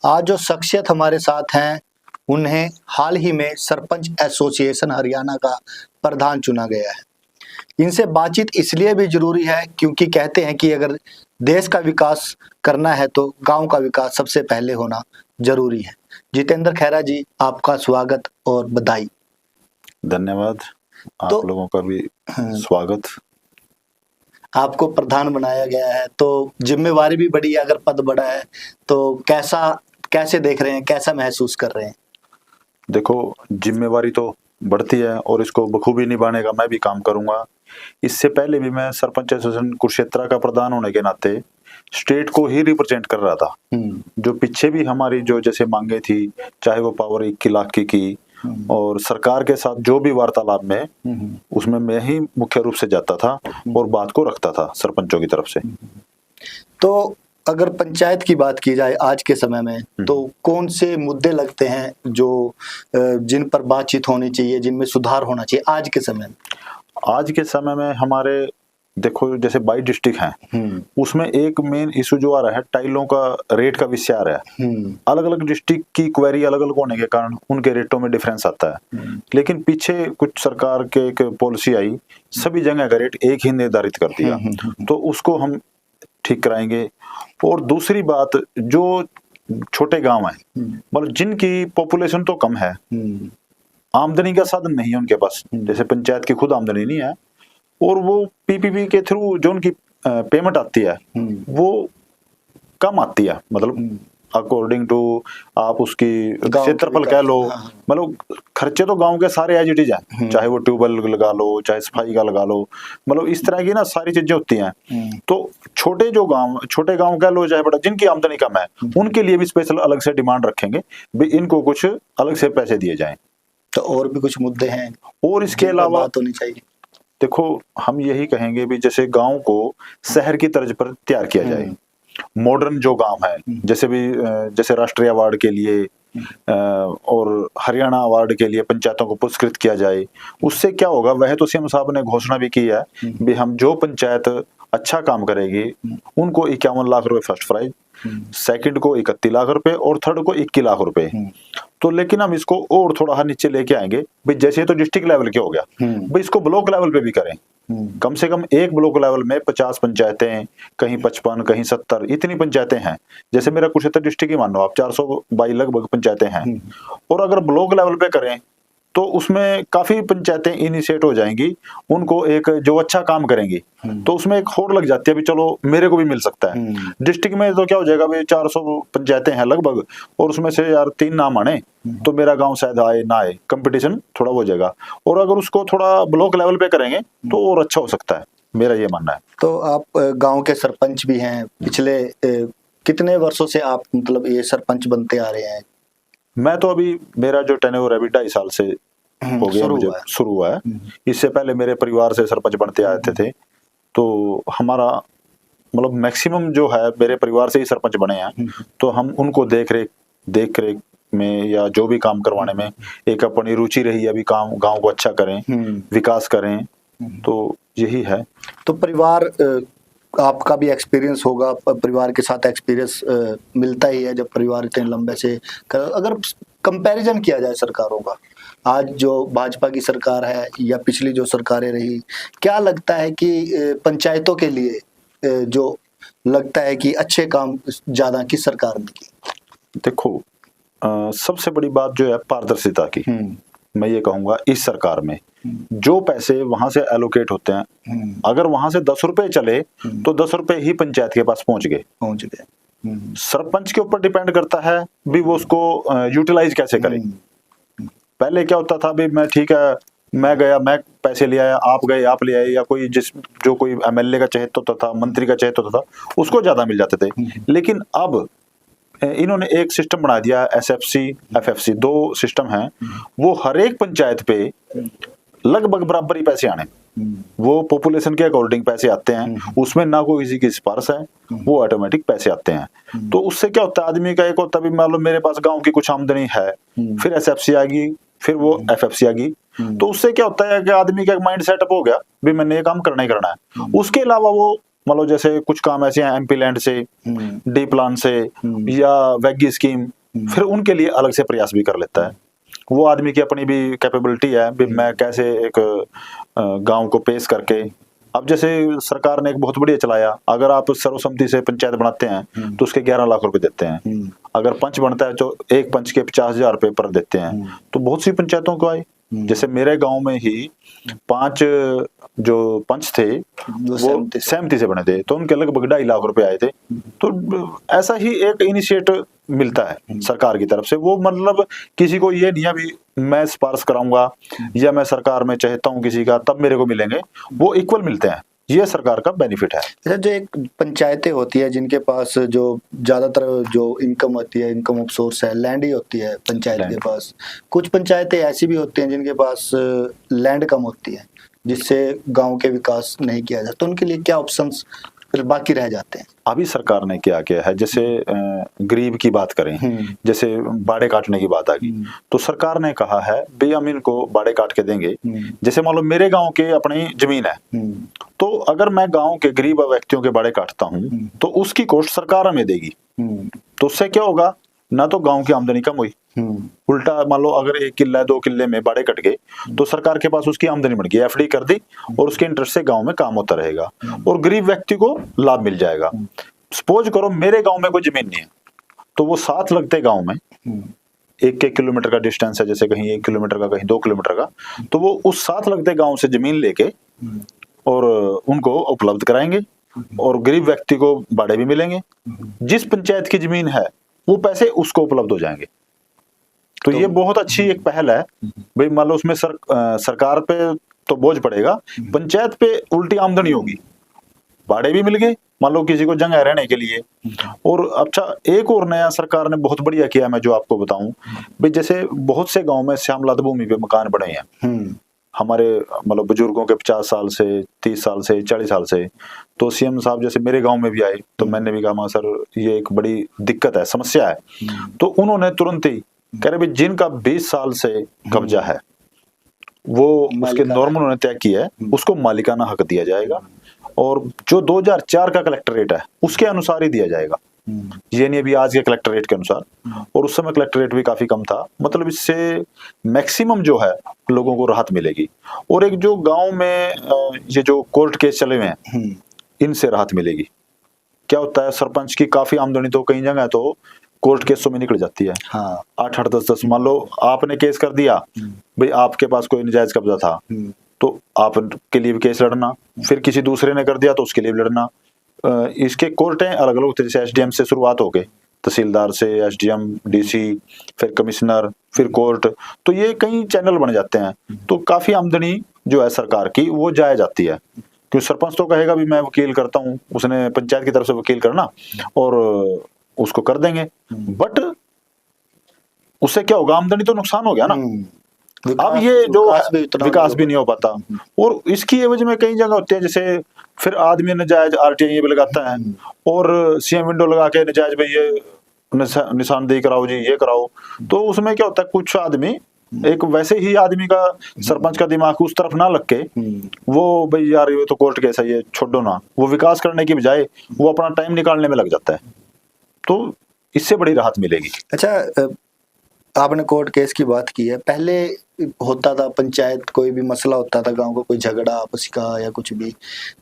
आज जो शख्सियत हमारे साथ हैं, उन्हें हाल ही में सरपंच एसोसिएशन हरियाणा का प्रधान चुना गया है। इनसे बातचीत इसलिए भी ज़रूरी है क्योंकि कहते हैं कि अगर देश का विकास करना है तो गांव का विकास सबसे पहले होना ज़रूरी है। जितेंद्र खैरा जी, आपका स्वागत और बधाई। धन्यवाद। आप लोगों का भी स्वागत। आपको प्रधान बनाया गया है तो जिम्मेवारी भी बड़ी है। अगर पद बड़ा है तो कैसे देख रहे हैं, कैसा महसूस कर रहे हैं? देखो, जिम्मेवारी तो बढ़ती है और इसको बखूबी निभाने का मैं भी काम करूंगा। इससे पहले भी मैं सरपंच एसोसिएशन कुरुक्षेत्र का प्रधान होने के नाते स्टेट को ही रिप्रेजेंट कर रहा था। जो पीछे भी हमारी जो जैसे मांगे थी, चाहे वो पावर 21 लाख की और सरकार के साथ जो भी वार्तालाप में उसमें मैं ही मुख्य रूप से जाता था और बात को रखता था सरपंचों की तरफ से। तो अगर पंचायत की बात की जाए आज के समय में, तो कौन से मुद्दे लगते हैं जो जिन पर बातचीत होनी चाहिए, जिनमें सुधार होना चाहिए आज के समय में? आज के समय में हमारे देखो, जैसे 22 डिस्ट्रिक्ट हैं, उसमें एक मेन इशू जो आ रहा है, टाइलों का रेट का विषय आ रहा है। अलग अलग डिस्ट्रिक्ट की क्वेरी अलग अलग होने के कारण उनके रेटों में डिफरेंस आता है। लेकिन पीछे कुछ सरकार के एक पॉलिसी आई, सभी जगह का रेट एक ही निर्धारित कर दिया, तो उसको हम ठीक कराएंगे। और दूसरी बात, जो छोटे गांव हैं, मतलब जिनकी पॉपुलेशन तो कम है, आमदनी का साधन नहीं है उनके पास, जैसे पंचायत की खुद आमदनी नहीं है, और वो पीपीपी के थ्रू जो उनकी पेमेंट आती है वो कम आती है। मतलब अकॉर्डिंग टू आप उसकी क्षेत्रफल कह लो, मतलब खर्चे तो गांव के सारे एज इट इज हैं, चाहे वो ट्यूबवेल लगा लो, चाहे सफाई का लगा लो, मतलब इस तरह की ना सारी चीजें होती हैं। तो छोटे गांव कह लो, चाहे बड़ा, जिनकी आमदनी कम है, उनके लिए भी स्पेशल अलग से डिमांड रखेंगे भी इनको कुछ अलग से पैसे दिए जाएं। तो और भी कुछ मुद्दे हैं और इसके अलावा बात होनी चाहिए। देखो, हम यही कहेंगे भी जैसे गांव को शहर की तर्ज पर तैयार किया जाए। मॉडर्न जो गांव है, जैसे राष्ट्रीय अवार्ड के लिए और हरियाणा अवार्ड के लिए पंचायतों को पुरस्कृत किया जाए। उससे क्या होगा, वह तो सीएम साहब ने घोषणा भी की है भी हम जो पंचायत अच्छा काम करेगी उनको 51 लाख रुपए फर्स्ट प्राइज, सेकंड को 31 लाख रुपए और थर्ड को 21 लाख रुपए। तो लेकिन हम इसको और थोड़ा नीचे लेके आएंगे भाई, जैसे तो डिस्ट्रिक्ट लेवल के हो गया, भाई इसको ब्लॉक लेवल पे भी करें। कम से कम एक ब्लॉक लेवल में 50 पंचायतें, कहीं 55, कहीं 70, इतनी पंचायतें हैं। जैसे मेरा कुरुक्षेत्र डिस्ट्रिक्ट ही मान लो आप, 422 लगभग पंचायतें हैं। और अगर ब्लॉक लेवल पे करें तो उसमें काफी पंचायतें इनिशिएट हो जाएंगी, उनको एक जो अच्छा काम करेंगी तो उसमें एक होड़ लग जाती है भी चलो मेरे को भी मिल सकता है। डिस्ट्रिक्ट में तो क्या हो जाएगा भाई, 400 पंचायतें हैं लगभग, और उसमें से यार 3 नाम आने तो मेरा गांव शायद आए ना आए, कंपटीशन थोड़ा हो जाएगा। और अगर उसको थोड़ा ब्लॉक लेवल पे करेंगे तो और अच्छा हो सकता है, मेरा ये मानना है। तो आप गांव के सरपंच भी हैं, पिछले कितने वर्षों से आप मतलब ये सरपंच बनते आ रहे हैं? मैं तो अभी, मेरा जो टेन्योर है अभी 2.5 साल से हो गया, मुझे शुरू हुआ है। इससे पहले मेरे परिवार से सरपंच बनते आते थे, तो हमारा मतलब मैक्सिमम जो है मेरे परिवार से ही सरपंच बने हैं। तो हम उनको देख रेख में या जो भी काम करवाने में एक अपनी रुचि रही है, अभी गांव को अच्छा करें, विकास करें, तो यही है। तो परिवार, आपका भी एक्सपीरियंस होगा, परिवार के साथ एक्सपीरियंस मिलता ही है जब परिवार इतने लंबे से अगर कंपैरिजन किया जाए सरकारों का, आज जो भाजपा की सरकार है या पिछली जो सरकारें रही, क्या लगता है कि पंचायतों के लिए जो लगता है कि अच्छे काम ज्यादा किस सरकार ने की? देखो, सबसे बड़ी बात जो है पारदर्शिता की, मैं ये कहूंगा इस सरकार में जो पैसे वहां से एलोकेट होते हैं, अगर वहां से 10 रुपए चले तो 10 रुपए ही पंचायत के पास पहुंच गए। सरपंच के ऊपर डिपेंड करता है भी वो उसको यूटिलाइज कैसे करें। पहले क्या होता था भी, मैं ठीक है, मैं गया, मैं पैसे ले आया, आप गए आप ले आए, या कोई जो कोई एमएलए का चहेता होता था, मंत्री का चहेता होता था, उसको ज्यादा मिल जाते थे। लेकिन अब इन्होंने एक सिस्टम बना दिया, एसएफसी एफएफसी, 2 सिस्टम हैं, वो हर एक पंचायत पे लगभग बराबर ही पैसे आने, वो पॉपुलेशन के अकॉर्डिंग पैसे आते हैं, उसमें ना कोई किसी की सिफारिश है, वो ऑटोमेटिक पैसे आते हैं। तो उससे क्या होता है, आदमी का एक होता है, मान लो मेरे पास गांव की कुछ आमदनी है, फिर एसएफसी आ गई, फिर वो एफएफसी आ गई, तो उससे क्या होता है कि आदमी का एक माइंड सेटअप हो गया भी मैंने ये काम करना ही करना है। उसके अलावा वो मान लो जैसे कुछ काम ऐसे हैं एमपी लैंड से, डी प्लान से या वैगी स्कीम, फिर उनके लिए अलग से प्रयास भी कर लेता है। वो आदमी की अपनी भी कैपेबिलिटी है भी मैं कैसे एक गांव को पेश करके। अब जैसे सरकार ने एक बहुत बढ़िया चलाया, अगर आप सर्वसम्मति से पंचायत बनाते हैं तो उसके 11 लाख रुपए देते हैं। अगर पंच बनता है तो एक पंच के 50,000 रुपए पर देते हैं। तो बहुत सी पंचायतों को आए। जैसे मेरे गांव में ही 5 जो पंच थे वो सहमति से बने थे, तो उनके लगभग 2.5 लाख रुपए आए थे। तो ऐसा ही एक इनिशिएटिव मिलता है सरकार की तरफ से। वो मतलब किसी को ये नहीं है भी मैं सिफारिश कराऊंगा या मैं सरकार में चाहता हूं किसी का तब मेरे को मिलेंगे, वो इक्वल मिलते हैं। ये सरकार का बेनिफिट है। अच्छा, जो एक पंचायतें होती है जिनके पास जो ज्यादातर जो इनकम होती है, इनकम ऑफ सोर्स है, लैंड ही होती है पंचायत के पास। कुछ पंचायतें ऐसी भी होती हैं जिनके पास लैंड कम होती है, जिससे गांव के विकास नहीं किया जाता। तो उनके लिए क्या ऑप्शंस फिर बाकी रह जाते हैं? अभी सरकार ने क्या किया है, जैसे गरीब की बात करें, जैसे बाड़े काटने की बात आ गई, तो सरकार ने कहा है भाई हम इनको बाड़े काट के देंगे। जैसे मान लो मेरे गांव के अपनी जमीन है, तो अगर मैं गांव के गरीब व्यक्तियों के बाड़े काटता हूं तो उसकी कॉस्ट सरकार हमें देगी। तो उससे क्या होगा, ना तो गांव की आमदनी कम हुई, उल्टा मान लो अगर 1 किल्ला 2 किल्ले में बाड़े कट गए तो सरकार के पास उसकी आमदनी बढ़ गई, एफडी कर दी और उसके इंटरेस्ट से गांव में काम होता रहेगा और गरीब व्यक्ति को लाभ मिल जाएगा। सपोज करो मेरे गांव में कोई जमीन नहीं है, तो वो साथ लगते गांव में 1-1 किलोमीटर का डिस्टेंस है, जैसे कहीं 1 किलोमीटर का कहीं 2 किलोमीटर का, तो वो उस साथ लगते गांव से जमीन लेके और उनको उपलब्ध कराएंगे और गरीब व्यक्ति को बाड़े भी मिलेंगे। जिस पंचायत की जमीन है वो पैसे उसको उपलब्ध हो जाएंगे। तो ये बहुत अच्छी एक पहल है भाई। मान लो उसमें सरकार पे तो बोझ पड़ेगा, पंचायत पे उल्टी आमदनी होगी, बाड़े भी मिल गए मान लो किसी को जगह रहने के लिए। और अच्छा एक और नया सरकार ने बहुत बढ़िया किया, मैं जो आपको बताऊं भाई, जैसे बहुत से गांव में श्यामलात भूमि पे मकान बने हैं हमारे मतलब बुजुर्गों के 50 साल से 30 साल से 40 साल से। तो सीएम साहब जैसे मेरे गांव में भी आए तो मैंने भी कहा सर ये एक बड़ी दिक्कत है, समस्या है। तो उन्होंने तुरंत ही कह रहे भाई जिनका 20 साल से कब्जा है वो उसके नॉर्मल उन्होंने तय किया है, उसको मालिकाना हक दिया जाएगा और जो 2004 का कलेक्टर रेट है उसके अनुसार ही दिया जाएगा। ये नहीं अभी आज के कलेक्टर रेट के अनुसार, और उस समय कलेक्टर रेट भी काफी कम था। मतलब इससे मैक्सिमम जो है लोगों को राहत मिलेगी। और एक जो गांव में ये जो कोर्ट केस चले हुए हैं इनसे राहत मिलेगी। क्या होता है, सरपंच की काफी आमदनी तो कई जगह तो कोर्ट केसों में निकल जाती है। हाँ। 8-8 10-10 मान लो आपने केस कर दिया भाई आपके पास कोई नाजायज कब्जा था तो आपके लिए भी केस लड़ना, फिर किसी दूसरे ने कर दिया तो उसके लिए भी लड़ना। इसके कोर्टें अलग अलग होती है, जैसे एसडीएम से शुरुआत हो गई, तहसीलदार से एसडीएम, डीसी, फिर कमिश्नर, फिर कोर्ट। तो ये कई चैनल बन जाते हैं। तो काफी आमदनी जो है सरकार की वो जाया जाती है, क्योंकि सरपंच तो कहेगा भी मैं वकील करता हूँ, उसने पंचायत की तरफ से वकील करना और उसको कर देंगे। बट उससे क्या होगा, आमदनी तो नुकसान हो गया ना। अब ये जो विकास भी नहीं हो पाता। और इसकी वजह में कई जगह होती है, जैसे फिर आदमी नजायज आरटीआई भी लगाता है और सीएम विंडो लगा के नजायज भाई ये निशानदेही कराओ जी, ये कराओ। तो उसमें क्या होता है, कुछ आदमी एक वैसे ही आदमी का सरपंच का दिमाग उस तरफ ना लग के वो भाई यार ये तो कोर्ट केस है ये छोड़ो ना, वो विकास करने की बजाय वो अपना टाइम निकालने में लग जाता है। तो इससे बड़ी राहत मिलेगी। अच्छा, आपने कोर्ट केस की बात की है। पहले होता था पंचायत, कोई भी मसला होता था गांव का, कोई झगड़ा आपसी का या कुछ भी,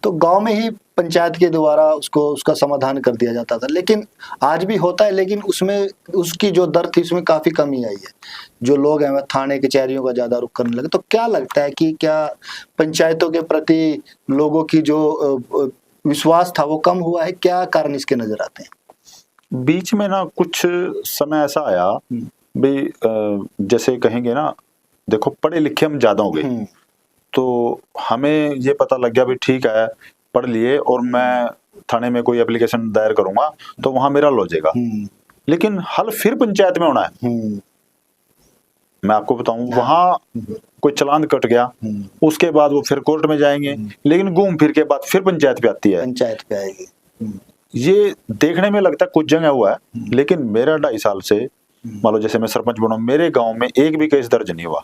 तो गांव में ही पंचायत के द्वारा उसका समाधान कर दिया जाता था। लेकिन आज भी होता है, लेकिन उसमें उसकी जो दर थी उसमें काफी कमी आई है। जो लोग हैं वह थाने कचहरियों का ज्यादा रुख करने लगे। तो क्या लगता है कि क्या पंचायतों के प्रति लोगों की जो विश्वास था वो कम हुआ है? क्या कारण इसके नजर आते हैं? बीच में ना कुछ समय ऐसा आया भाई, जैसे कहेंगे ना, देखो पढ़े लिखे हम ज्यादा हो गए तो हमें ये पता लग गया भी ठीक है पढ़ लिए और मैं थाने में कोई एप्लीकेशन दायर करूंगा तो वहां मेरा लो जाएगा। लेकिन हल फिर पंचायत में होना है। मैं आपको बताऊं, वहां कोई चालान कट गया उसके बाद वो फिर कोर्ट में जाएंगे, लेकिन घूम फिर के बाद फिर पंचायत पे आती है, पंचायत पे आएगी। ये देखने में लगता है कुछ जगह हुआ है, लेकिन मेरा 2.5 साल से मान लो जैसे मैं सरपंच बना, मेरे गांव में एक भी केस दर्ज नहीं हुआ।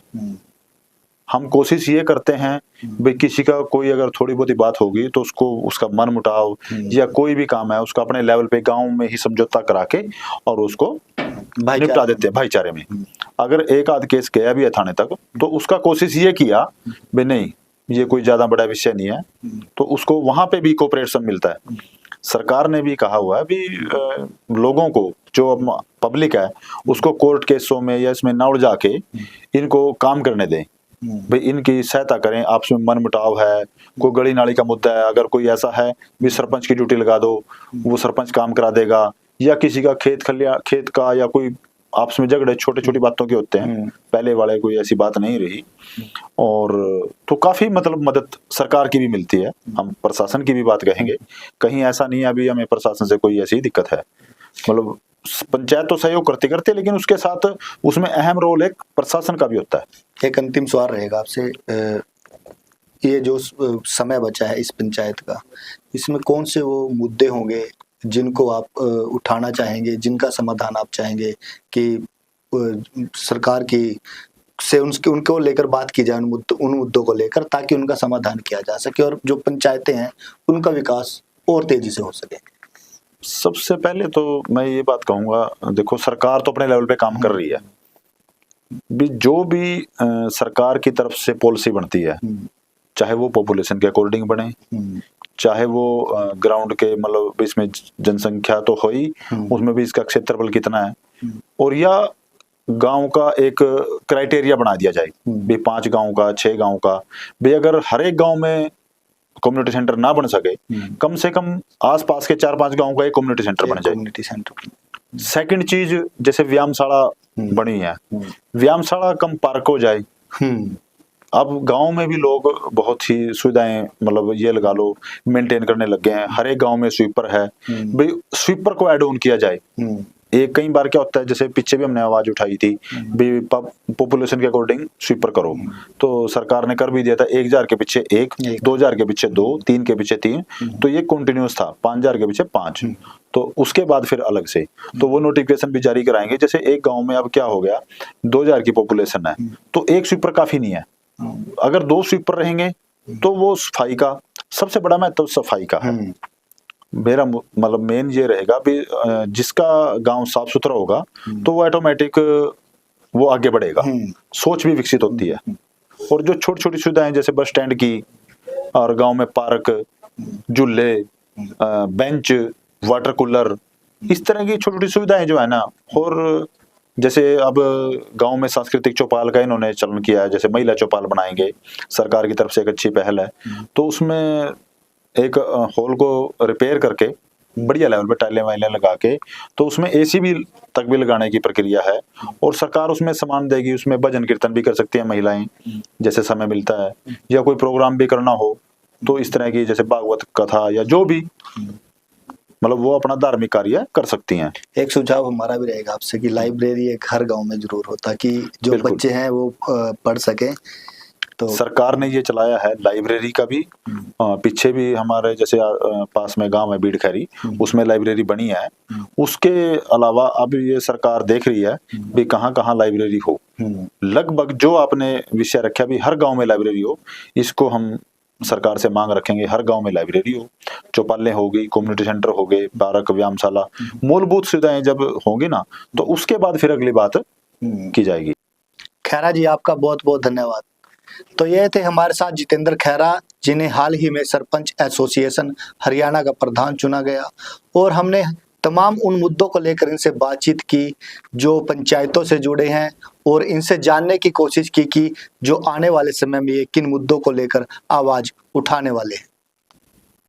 हम कोशिश ये करते हैं भाई किसी का कोई अगर थोड़ी बहुत ही बात होगी तो उसको उसका मन मुटाव या कोई भी काम है उसका अपने लेवल पे गांव में ही समझौता करा के और उसको निपटा देते हैं भाईचारे में। अगर एक आध केस गया भी है थाने तक तो उसका कोशिश ये किया भाई नहीं ये कोई ज्यादा बड़ा विषय नहीं है, तो उसको वहां पे भी कोऑपरेशन मिलता है। सरकार ने भी कहा हुआ है भी लोगों को जो पब्लिक है उसको कोर्ट केसों में या इसमें न उलझा के इनको काम करने दें, भाई इनकी सहायता करें। आपस में मन मुटाव है, कोई गली नाली का मुद्दा है, अगर कोई ऐसा है भी सरपंच की ड्यूटी लगा दो, वो सरपंच काम करा देगा। या किसी का खेत का या कोई आपस में झगड़े छोटे छोटी बातों के होते हैं, पहले वाले कोई ऐसी बात नहीं रही। और तो काफी मतलब मदद सरकार की भी मिलती है। हम प्रशासन की भी बात कहेंगे, कहीं ऐसा नहीं है अभी हमें प्रशासन से कोई ऐसी दिक्कत है। मतलब पंचायत तो सहयोग करती है लेकिन उसके साथ उसमें अहम रोल एक प्रशासन का भी होता है। एक अंतिम सवाल रहेगा आपसे, ये जो समय बचा है इस पंचायत का, इसमें कौन से वो मुद्दे होंगे जिनको आप उठाना चाहेंगे, जिनका समाधान आप चाहेंगे कि सरकार की से उनको लेकर बात की जाए, उन मुद्दों को लेकर, ताकि उनका समाधान किया जा सके और जो पंचायतें हैं उनका विकास और तेजी से हो सके? सबसे पहले तो मैं ये बात कहूंगा, देखो सरकार तो अपने लेवल पे काम कर रही है, जो भी सरकार की तरफ से पॉलिसी बनती है, चाहे वो पॉपुलेशन के अकॉर्डिंग बने, चाहे वो ग्राउंड के मतलब इसमें जनसंख्या तो हो ही, उसमें भी इसका क्षेत्रफल कितना है, और या गांव का एक क्राइटेरिया बना दिया जाए भी 5 गांव का 6 गांव का, भाई अगर हर एक गांव में कम्युनिटी सेंटर ना बन सके, कम से कम आसपास के 4-5 गांव का एक कम्युनिटी सेंटर बन जाए। Community centre. सेकंड चीज, जैसे व्यायामशाला बनी है, व्यायामशाला कम पार्क हो जाए। अब गांव में भी लोग बहुत ही सुविधाएं मतलब ये लगा लो मेंटेन करने लग गए हैं। हर एक गांव में स्वीपर है, भाई स्वीपर को ऐड ऑन किया जाए। एक कई बार क्या होता है, जैसे पीछे भी हमने आवाज उठाई थी भी पॉपुलेशन के अकॉर्डिंग स्वीपर करो, तो सरकार ने कर भी दिया था। 1000 के पीछे 1, 2000 के पीछे 2, 3 के पीछे 3, तो ये कंटिन्यूस था। 5000 के पीछे 5, तो उसके बाद फिर अलग से तो वो नोटिफिकेशन भी जारी कराएंगे। जैसे एक गांव में अब क्या हो गया, 2000 की पॉपुलेशन है तो एक स्वीपर काफी नहीं है, अगर 2 स्वीपर रहेंगे तो वो सफाई का सबसे बड़ा महत्व सफाई का है। मेरा मतलब मेन ये रहेगा भी जिसका गांव साफ सुथरा होगा तो वो ऑटोमेटिक वो आगे बढ़ेगा, सोच भी विकसित होती है। और जो छोटी छोटी सुविधाएं जैसे बस स्टैंड की और गांव में पार्क, झूले, बेंच, वाटर कूलर, इस तरह की छोटी छोटी सुविधाएं जो है ना। और जैसे अब गांव में सांस्कृतिक चौपाल का इन्होंने चलन किया है, जैसे महिला चौपाल बनाएंगे, सरकार की तरफ से एक अच्छी पहल है। तो उसमें एक हॉल को रिपेयर करके बढ़िया लेवल पे टाइलें वाइलें लगा के तो उसमें एसी भी तक भी लगाने की प्रक्रिया है, और सरकार उसमें सामान देगी। उसमें भजन कीर्तन भी कर सकती हैं महिलाएं जैसे समय मिलता है, या कोई प्रोग्राम भी करना हो तो इस तरह की जैसे भागवत कथा या जो भी मतलब वो अपना धार्मिक कार्य कर सकती हैं। एक सुझाव हमारा भी रहेगा आपसे कि लाइब्रेरी एक हर गांव में जरूर हो, ताकि जो बच्चे हैं वो पढ़ सके। तो सरकार ने ये चलाया है लाइब्रेरी का भी। पीछे भी हमारे जैसे पास में गांव है बीड़ खैरी, उसमें लाइब्रेरी बनी है। उसके अलावा अब ये सरकार देख रही है भी कहाँ कहाँ लाइब्रेरी हो। लगभग जो आपने विषय रखा भी हर गांव में लाइब्रेरी हो, इसको हम सरकार से मांग रखेंगे। हर गांव में लाइब्रेरी हो, चौपालें होगी, कम्युनिटी सेंटर हो गए, पार्क, व्यायामशाला, मूलभूत सुविधाएं जब होंगी ना तो उसके बाद फिर अगली बात की जाएगी। खैरा जी, आपका बहुत बहुत धन्यवाद। तो ये थे हमारे साथ जितेंद्र खैरा, जिन्हें हाल ही में सरपंच एसोसिएशन हरियाणा का प्रधान चुना गया, और हमने तमाम उन मुद्दों को लेकर इनसे बातचीत की जो पंचायतों से जुड़े हैं, और इनसे जानने की कोशिश की कि जो आने वाले समय में ये किन मुद्दों को लेकर आवाज उठाने वाले हैं।